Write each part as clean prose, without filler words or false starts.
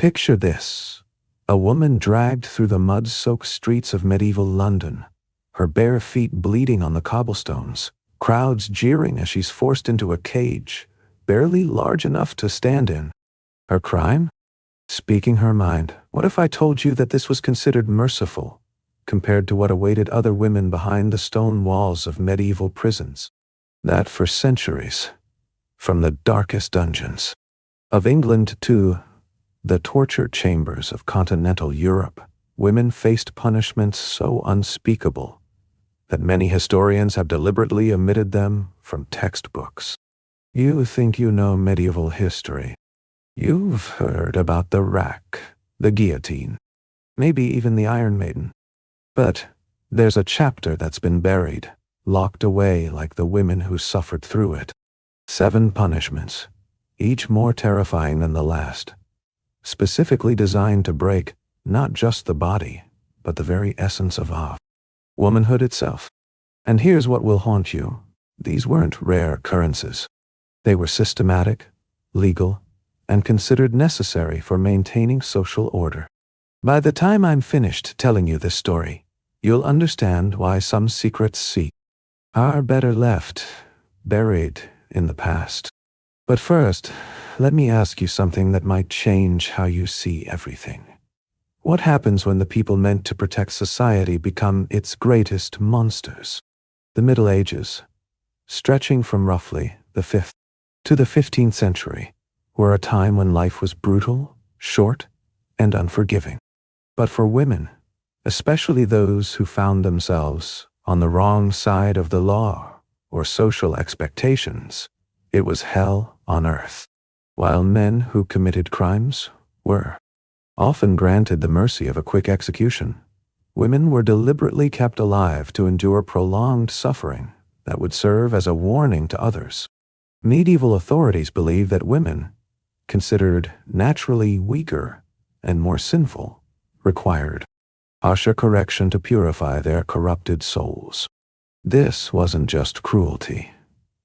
Picture this: a woman dragged through the mud-soaked streets of medieval London, her bare feet bleeding on the cobblestones, crowds jeering as she's forced into a cage, barely large enough to stand in. Her crime? Speaking her mind. What if I told you that this was considered merciful, compared to what awaited other women behind the stone walls of medieval prisons? That for centuries, from the darkest dungeons of England to the torture chambers of continental Europe, women faced punishments so unspeakable that many historians have deliberately omitted them from textbooks. You think you know medieval history. You've heard about the rack, the guillotine, maybe even the Iron Maiden. But there's a chapter that's been buried, locked away like the women who suffered through it. 7 punishments, each more terrifying than the last, specifically designed to break not just the body, but the very essence of womanhood itself. And here's what will haunt you. These weren't rare occurrences. They were systematic, legal, and considered necessary for maintaining social order. By the time I'm finished telling you this story, you'll understand why some secrets are better left buried in the past. But first, let me ask you something that might change how you see everything. What happens when the people meant to protect society become its greatest monsters? The Middle Ages, stretching from roughly the 5th to the 15th century, were a time when life was brutal, short, and unforgiving. But for women, especially those who found themselves on the wrong side of the law or social expectations, it was hell on earth. While men who committed crimes were often granted the mercy of a quick execution, women were deliberately kept alive to endure prolonged suffering that would serve as a warning to others. Medieval authorities believed that women, considered naturally weaker and more sinful, required harsher correction to purify their corrupted souls. This wasn't just cruelty.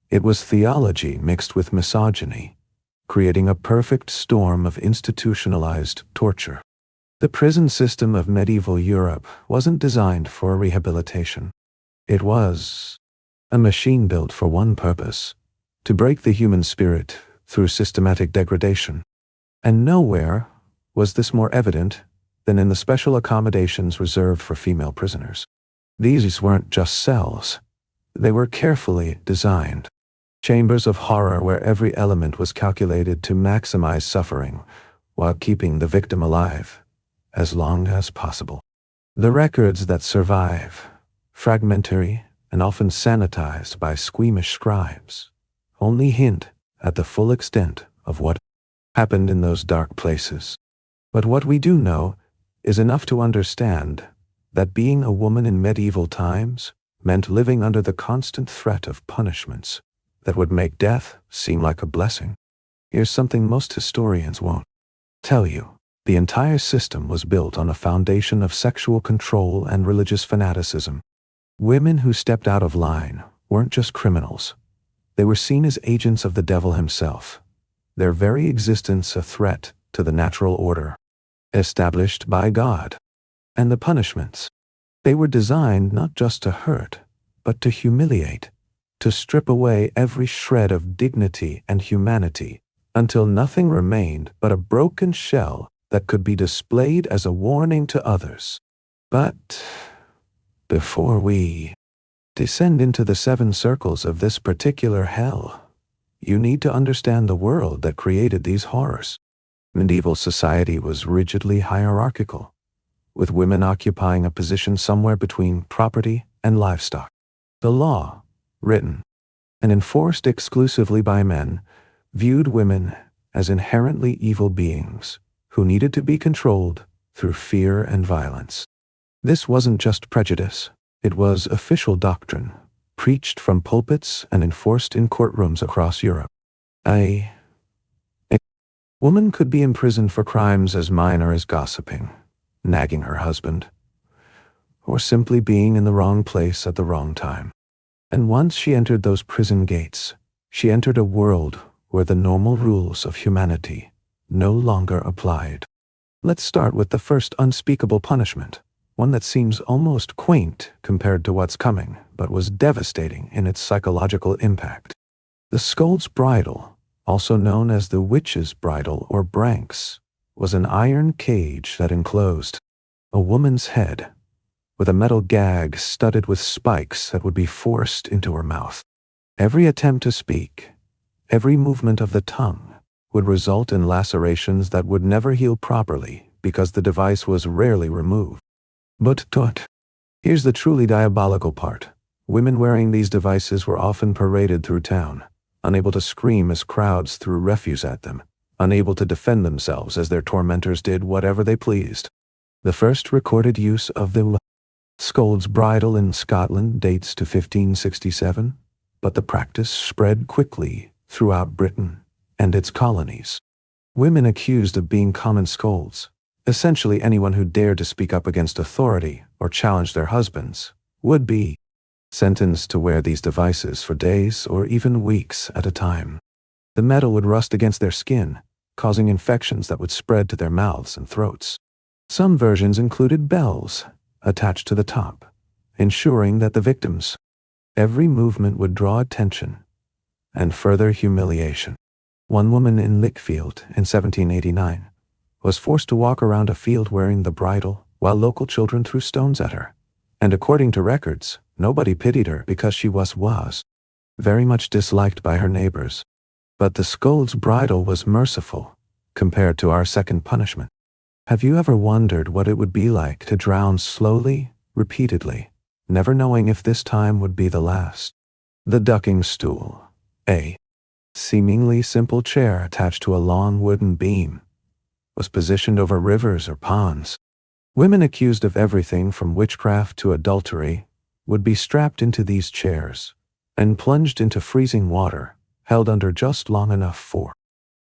It was theology mixed with misogyny, creating a perfect storm of institutionalized torture. The prison system of medieval Europe wasn't designed for rehabilitation. It was a machine built for one purpose: to break the human spirit through systematic degradation. And nowhere was this more evident than in the special accommodations reserved for female prisoners. These weren't just cells. They were carefully designed chambers of horror where every element was calculated to maximize suffering while keeping the victim alive as long as possible. The records that survive, fragmentary and often sanitized by squeamish scribes, only hint at the full extent of what happened in those dark places. But what we do know is enough to understand that being a woman in medieval times meant living under the constant threat of punishments that would make death seem like a blessing. Here's something most historians won't tell you. The entire system was built on a foundation of sexual control and religious fanaticism. Women who stepped out of line weren't just criminals. They were seen as agents of the devil himself, their very existence a threat to the natural order established by God. And the punishments, they were designed not just to hurt, but to humiliate, to strip away every shred of dignity and humanity until nothing remained but a broken shell that could be displayed as a warning to others. But before we descend into the 7 circles of this particular hell, you need to understand the world that created these horrors. Medieval society was rigidly hierarchical, with women occupying a position somewhere between property and livestock. The law, written and enforced exclusively by men, viewed women as inherently evil beings who needed to be controlled through fear and violence. This wasn't just prejudice. It was official doctrine, preached from pulpits and enforced in courtrooms across Europe. A woman could be imprisoned for crimes as minor as gossiping, nagging her husband, or simply being in the wrong place at the wrong time. And once she entered those prison gates, she entered a world where the normal rules of humanity no longer applied. Let's start with the first unspeakable punishment, one that seems almost quaint compared to what's coming, but was devastating in its psychological impact. The Scold's bridle, also known as the witch's bridle or branks, was an iron cage that enclosed a woman's head, with a metal gag studded with spikes that would be forced into her mouth. Every attempt to speak, every movement of the tongue, would result in lacerations that would never heal properly because the device was rarely removed. But here's the truly diabolical part. Women wearing these devices were often paraded through town, unable to scream as crowds threw refuse at them, unable to defend themselves as their tormentors did whatever they pleased. The first recorded use of the Scold's bridle in Scotland dates to 1567, but the practice spread quickly throughout Britain and its colonies. Women accused of being common scolds, essentially anyone who dared to speak up against authority or challenge their husbands, would be sentenced to wear these devices for days or even weeks at a time. The metal would rust against their skin, causing infections that would spread to their mouths and throats. Some versions included bells attached to the top, ensuring that the victim's every movement would draw attention and further humiliation. One woman in Lichfield in 1789 was forced to walk around a field wearing the bridle while local children threw stones at her, and according to records, nobody pitied her because she was very much disliked by her neighbors. But the Scold's bridle was merciful compared to our second punishment. Have you ever wondered what it would be like to drown slowly, repeatedly, never knowing if this time would be the last? The ducking stool, a seemingly simple chair attached to a long wooden beam, was positioned over rivers or ponds. Women accused of everything from witchcraft to adultery would be strapped into these chairs and plunged into freezing water, held under just long enough for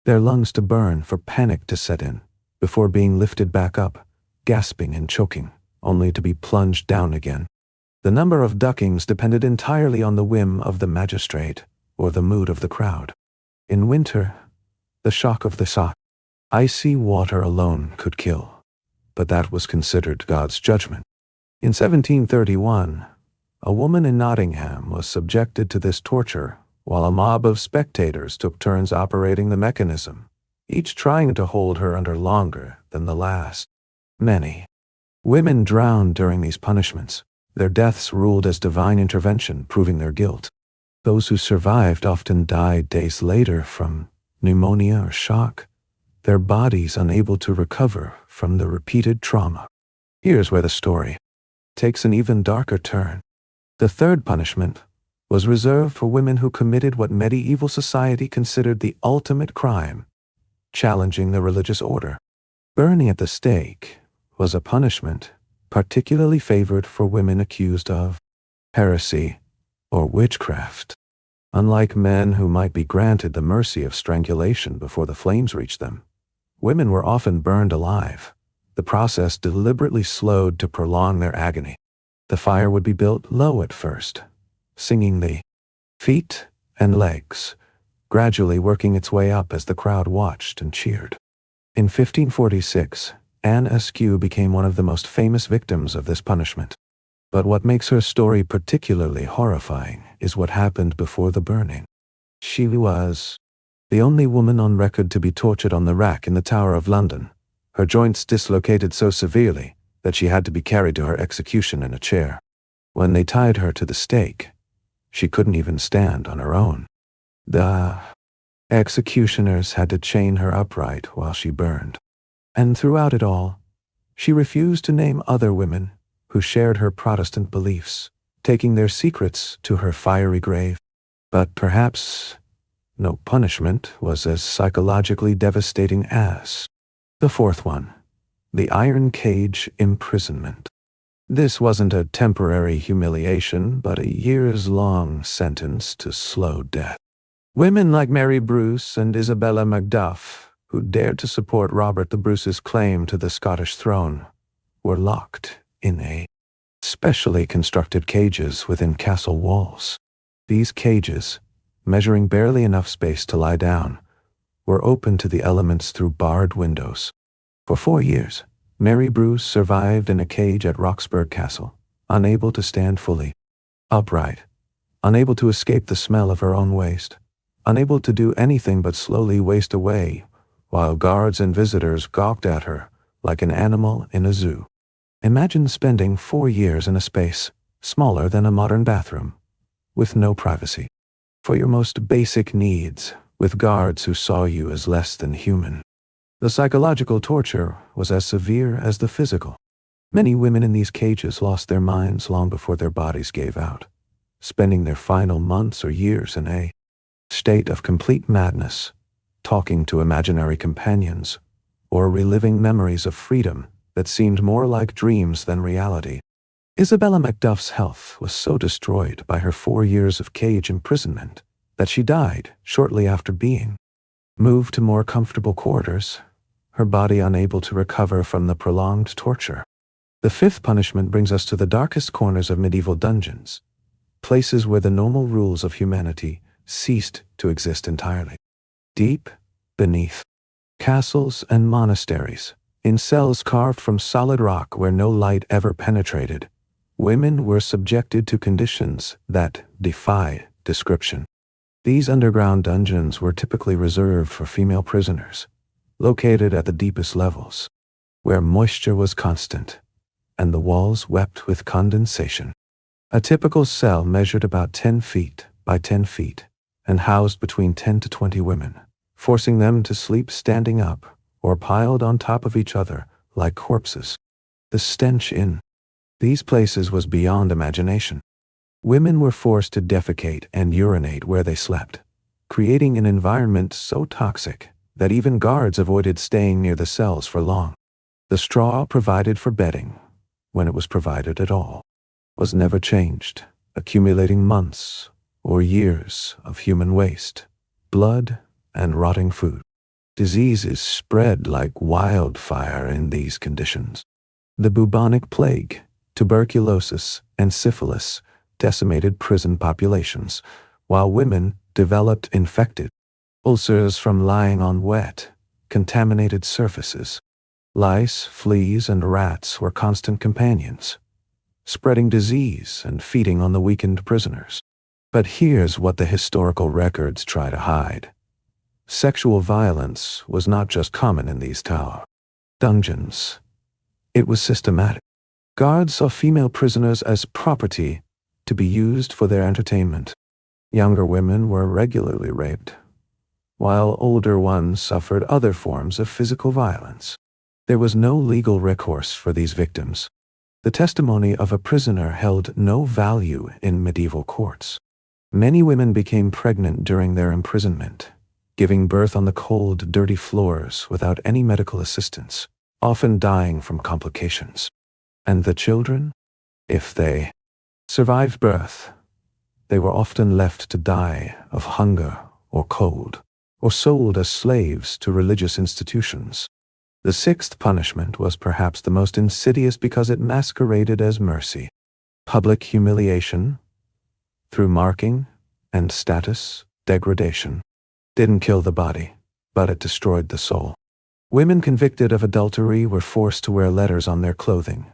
their lungs to burn, for panic to set in, before being lifted back up, gasping and choking, only to be plunged down again. The number of duckings depended entirely on the whim of the magistrate or the mood of the crowd. In winter, the shock of the icy water alone could kill, but that was considered God's judgment. In 1731, a woman in Nottingham was subjected to this torture while a mob of spectators took turns operating the mechanism, each trying to hold her under longer than the last. Many women drowned during these punishments, their deaths ruled as divine intervention, proving their guilt. Those who survived often died days later from pneumonia or shock, their bodies unable to recover from the repeated trauma. Here's where the story takes an even darker turn. The third punishment was reserved for women who committed what medieval society considered the ultimate crime, challenging the religious order. Burning at the stake was a punishment particularly favored for women accused of heresy or witchcraft. Unlike men who might be granted the mercy of strangulation before the flames reached them, women were often burned alive, the process deliberately slowed to prolong their agony. The fire would be built low at first, singing the feet and legs, gradually working its way up as the crowd watched and cheered. In 1546, Anne Askew became one of the most famous victims of this punishment. But what makes her story particularly horrifying is what happened before the burning. She was the only woman on record to be tortured on the rack in the Tower of London. Her joints dislocated so severely that she had to be carried to her execution in a chair. When they tied her to the stake, she couldn't even stand on her own. The executioners had to chain her upright while she burned. And throughout it all, she refused to name other women who shared her Protestant beliefs, taking their secrets to her fiery grave. But perhaps no punishment was as psychologically devastating as the fourth one, the iron cage imprisonment. This wasn't a temporary humiliation, but a years-long sentence to slow death. Women like Mary Bruce and Isabella Macduff, who dared to support Robert the Bruce's claim to the Scottish throne, were locked in a specially constructed cages within castle walls. These cages, measuring barely enough space to lie down, were open to the elements through barred windows. For 4 years, Mary Bruce survived in a cage at Roxburgh Castle, unable to stand fully upright, unable to escape the smell of her own waste, unable to do anything but slowly waste away, while guards and visitors gawked at her like an animal in a zoo. Imagine spending 4 years in a space smaller than a modern bathroom, with no privacy, for your most basic needs, with guards who saw you as less than human. The psychological torture was as severe as the physical. Many women in these cages lost their minds long before their bodies gave out, spending their final months or years in a state of complete madness, talking to imaginary companions, or reliving memories of freedom that seemed more like dreams than reality. Isabella Macduff's health was so destroyed by her 4 years of cage imprisonment that she died shortly after being moved to more comfortable quarters, her body unable to recover from the prolonged torture. The fifth punishment brings us to the darkest corners of medieval dungeons, places where the normal rules of humanity ceased to exist entirely. Deep beneath castles and monasteries, in cells carved from solid rock where no light ever penetrated, women were subjected to conditions that defy description. These underground dungeons were typically reserved for female prisoners, located at the deepest levels, where moisture was constant and the walls wept with condensation. A typical cell measured about 10 feet by 10 feet and housed between 10 to 20 women, forcing them to sleep standing up or piled on top of each other like corpses. The stench in these places was beyond imagination. Women were forced to defecate and urinate where they slept, creating an environment so toxic that even guards avoided staying near the cells for long. The straw provided for bedding, when it was provided at all, was never changed, accumulating months or years of human waste, blood, and rotting food. Diseases spread like wildfire in these conditions. The bubonic plague, tuberculosis, and syphilis decimated prison populations, while women developed infected ulcers from lying on wet, contaminated surfaces. Lice, fleas, and rats were constant companions, spreading disease and feeding on the weakened prisoners. But here's what the historical records try to hide. Sexual violence was not just common in these tower dungeons. It was systematic. Guards saw female prisoners as property to be used for their entertainment. Younger women were regularly raped, while older ones suffered other forms of physical violence. There was no legal recourse for these victims. The testimony of a prisoner held no value in medieval courts. Many women became pregnant during their imprisonment, giving birth on the cold, dirty floors without any medical assistance, often dying from complications. And the children? If they survived birth, they were often left to die of hunger or cold, or sold as slaves to religious institutions. The sixth punishment was perhaps the most insidious because it masqueraded as mercy. Public humiliation, through marking and status degradation, didn't kill the body, but it destroyed the soul. Women convicted of adultery were forced to wear letters on their clothing,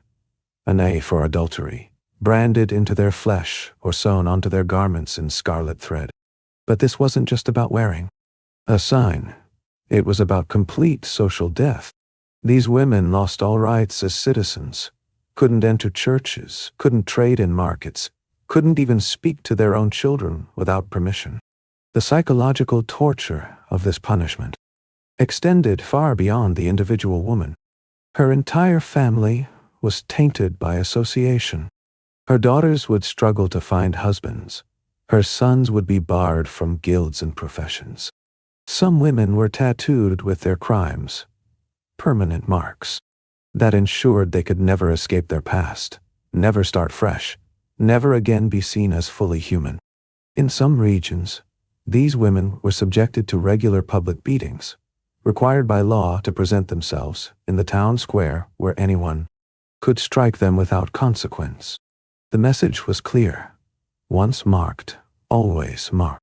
an A for adultery, branded into their flesh or sewn onto their garments in scarlet thread. But this wasn't just about wearing a sign. It was about complete social death. These women lost all rights as citizens, couldn't enter churches, couldn't trade in markets, couldn't even speak to their own children without permission. The psychological torture of this punishment extended far beyond the individual woman. Her entire family was tainted by association. Her daughters would struggle to find husbands. Her sons would be barred from guilds and professions. Some women were tattooed with their crimes, permanent marks that ensured they could never escape their past, never start fresh, never again be seen as fully human. In some regions, these women were subjected to regular public beatings, required by law to present themselves in the town square where anyone could strike them without consequence. The message was clear: once marked, always marked.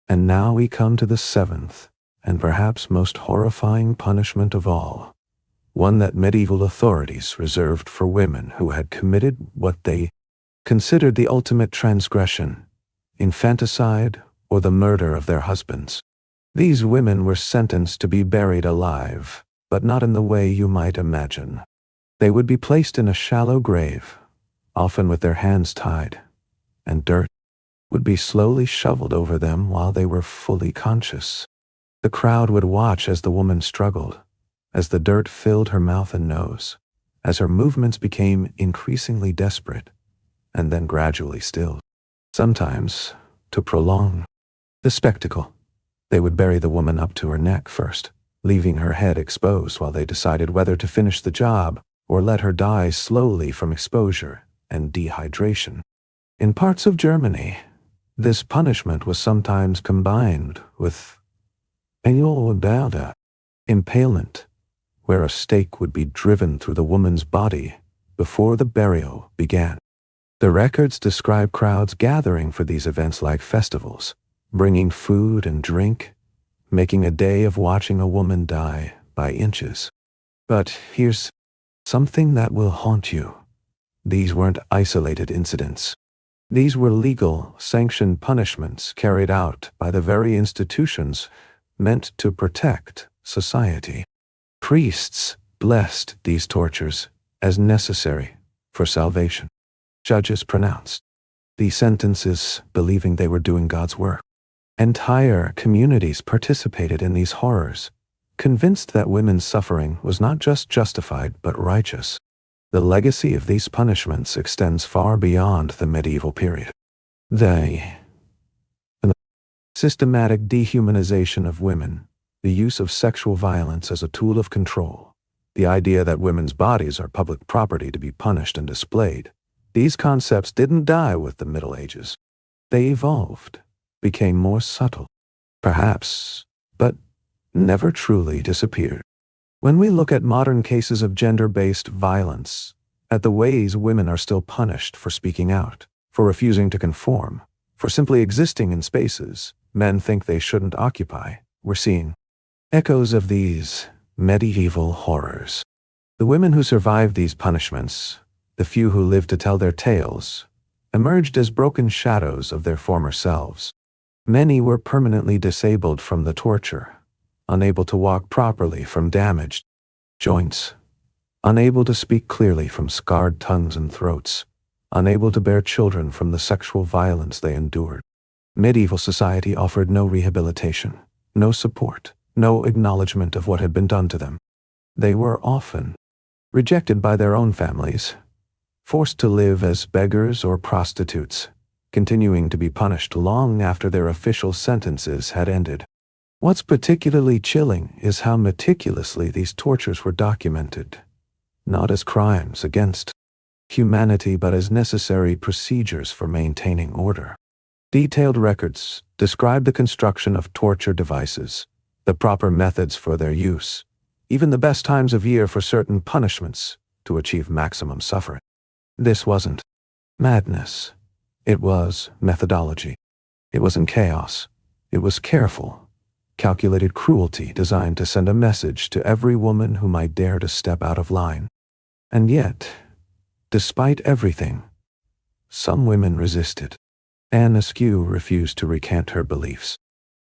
And now we come to the seventh, and perhaps most horrifying punishment of all: one that medieval authorities reserved for women who had committed what they considered the ultimate transgression, infanticide or the murder of their husbands. These women were sentenced to be buried alive, but not in the way you might imagine. They would be placed in a shallow grave, often with their hands tied, and dirt would be slowly shoveled over them while they were fully conscious. The crowd would watch as the woman struggled, as the dirt filled her mouth and nose, as her movements became increasingly desperate, and then gradually stilled. Sometimes, to prolong the spectacle, they would bury the woman up to her neck first, leaving her head exposed while they decided whether to finish the job or let her die slowly from exposure and dehydration. In parts of Germany, this punishment was sometimes combined with impalement, where a stake would be driven through the woman's body before the burial began. The records describe crowds gathering for these events like festivals, bringing food and drink, making a day of watching a woman die by inches. But here's something that will haunt you. These weren't isolated incidents. These were legal, sanctioned punishments carried out by the very institutions meant to protect society. Priests blessed these tortures as necessary for salvation. Judges pronounced these sentences believing they were doing God's work. Entire communities participated in these horrors, convinced that women's suffering was not just justified but righteous. The legacy of these punishments extends far beyond the medieval period. The systematic dehumanization of women, the use of sexual violence as a tool of control, the idea that women's bodies are public property to be punished and displayed, these concepts didn't die with the Middle Ages. They evolved, became more subtle, perhaps, but never truly disappeared. When we look at modern cases of gender-based violence, at the ways women are still punished for speaking out, for refusing to conform, for simply existing in spaces men think they shouldn't occupy, we're seeing echoes of these medieval horrors. The women who survived these punishments, the few who lived to tell their tales, emerged as broken shadows of their former selves. Many were permanently disabled from the torture, unable to walk properly from damaged joints, unable to speak clearly from scarred tongues and throats, unable to bear children from the sexual violence they endured. Medieval society offered no rehabilitation, no support, no acknowledgement of what had been done to them. They were often rejected by their own families, forced to live as beggars or prostitutes, continuing to be punished long after their official sentences had ended. What's particularly chilling is how meticulously these tortures were documented, not as crimes against humanity but as necessary procedures for maintaining order. Detailed records describe the construction of torture devices, the proper methods for their use, even the best times of year for certain punishments to achieve maximum suffering. This wasn't madness. It was methodology. It wasn't chaos. It was careful, calculated cruelty designed to send a message to every woman who might dare to step out of line. And yet, despite everything, some women resisted. Anne Askew refused to recant her beliefs,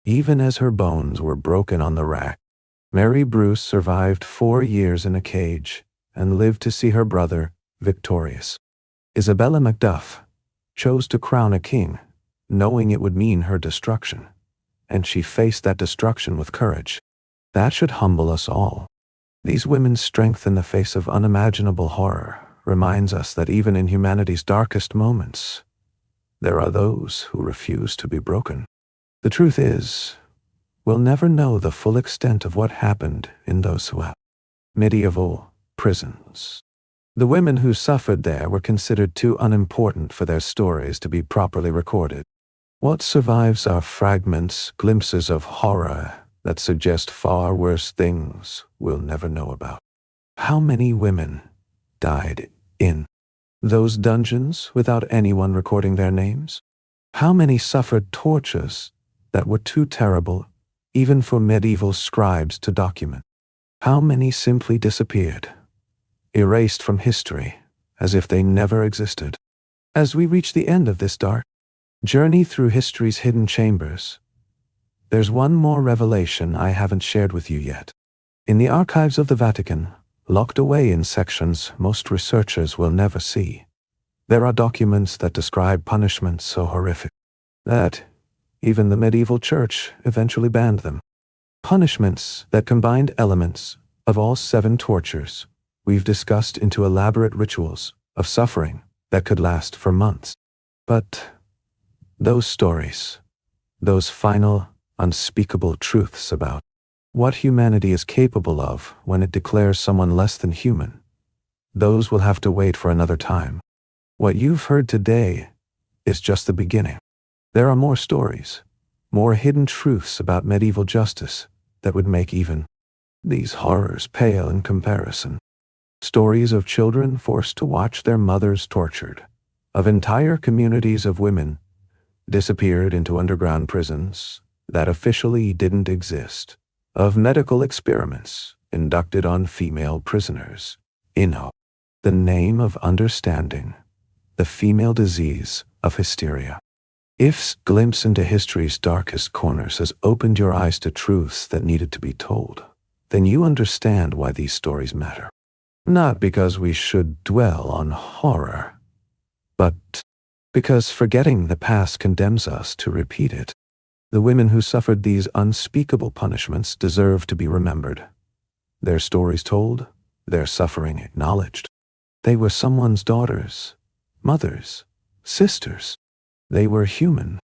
even as her bones were broken on the rack. Mary Bruce survived 4 years in a cage and lived to see her brother victorious. Isabella Macduff chose to crown a king, knowing it would mean her destruction, and she faced that destruction with courage. That should humble us all. These women's strength in the face of unimaginable horror reminds us that even in humanity's darkest moments, there are those who refuse to be broken. The truth is, we'll never know the full extent of what happened in those medieval prisons. The women who suffered there were considered too unimportant for their stories to be properly recorded. What survives are fragments, glimpses of horror that suggest far worse things we'll never know about. How many women died in those dungeons without anyone recording their names? How many suffered tortures that were too terrible even for medieval scribes to document? How many simply disappeared, erased from history, as if they never existed? As we reach the end of this dark journey through history's hidden chambers, there's one more revelation I haven't shared with you yet. In the archives of the Vatican, locked away in sections most researchers will never see, there are documents that describe punishments so horrific that even the medieval church eventually banned them. Punishments that combined elements of all 7 tortures we've discussed into elaborate rituals of suffering that could last for months. But those stories, those final, unspeakable truths about what humanity is capable of when it declares someone less than human, those will have to wait for another time. What you've heard today is just the beginning. There are more stories, more hidden truths about medieval justice that would make even these horrors pale in comparison. Stories of children forced to watch their mothers tortured, of entire communities of women disappeared into underground prisons that officially didn't exist, of medical experiments inducted on female prisoners in the name of understanding the female disease of hysteria. If this glimpse into history's darkest corners has opened your eyes to truths that needed to be told, then you understand why these stories matter. Not because we should dwell on horror, but because forgetting the past condemns us to repeat it. The women who suffered these unspeakable punishments deserve to be remembered, their stories told, their suffering acknowledged. They were someone's daughters, mothers, sisters. They were human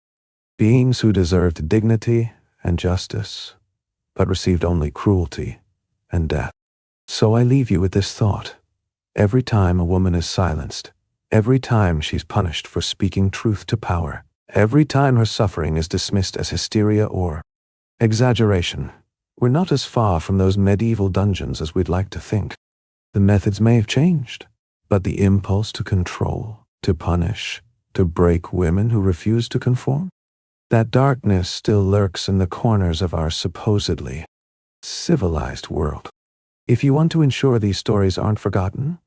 beings who deserved dignity and justice, but received only cruelty and death. So I leave you with this thought. Every time a woman is silenced, every time she's punished for speaking truth to power, every time her suffering is dismissed as hysteria or exaggeration, we're not as far from those medieval dungeons as we'd like to think. The methods may have changed, but the impulse to control, to punish, to break women who refuse to conform, that darkness still lurks in the corners of our supposedly civilized world. If you want to ensure these stories aren't forgotten,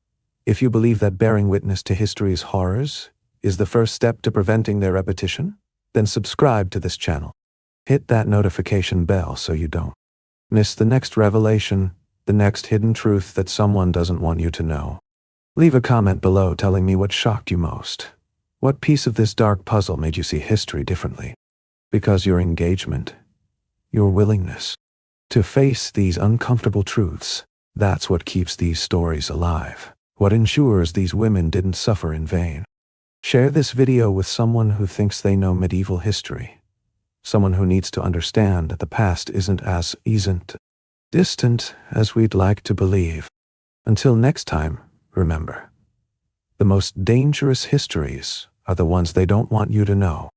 if you believe that bearing witness to history's horrors is the first step to preventing their repetition, then subscribe to this channel. Hit that notification bell so you don't miss the next revelation, the next hidden truth that someone doesn't want you to know. Leave a comment below telling me what shocked you most. What piece of this dark puzzle made you see history differently? Because your engagement, your willingness to face these uncomfortable truths, that's what keeps these stories alive. What ensures these women didn't suffer in vain. Share this video with someone who thinks they know medieval history. Someone who needs to understand that the past isn't as distant as we'd like to believe. Until next time, remember, the most dangerous histories are the ones they don't want you to know.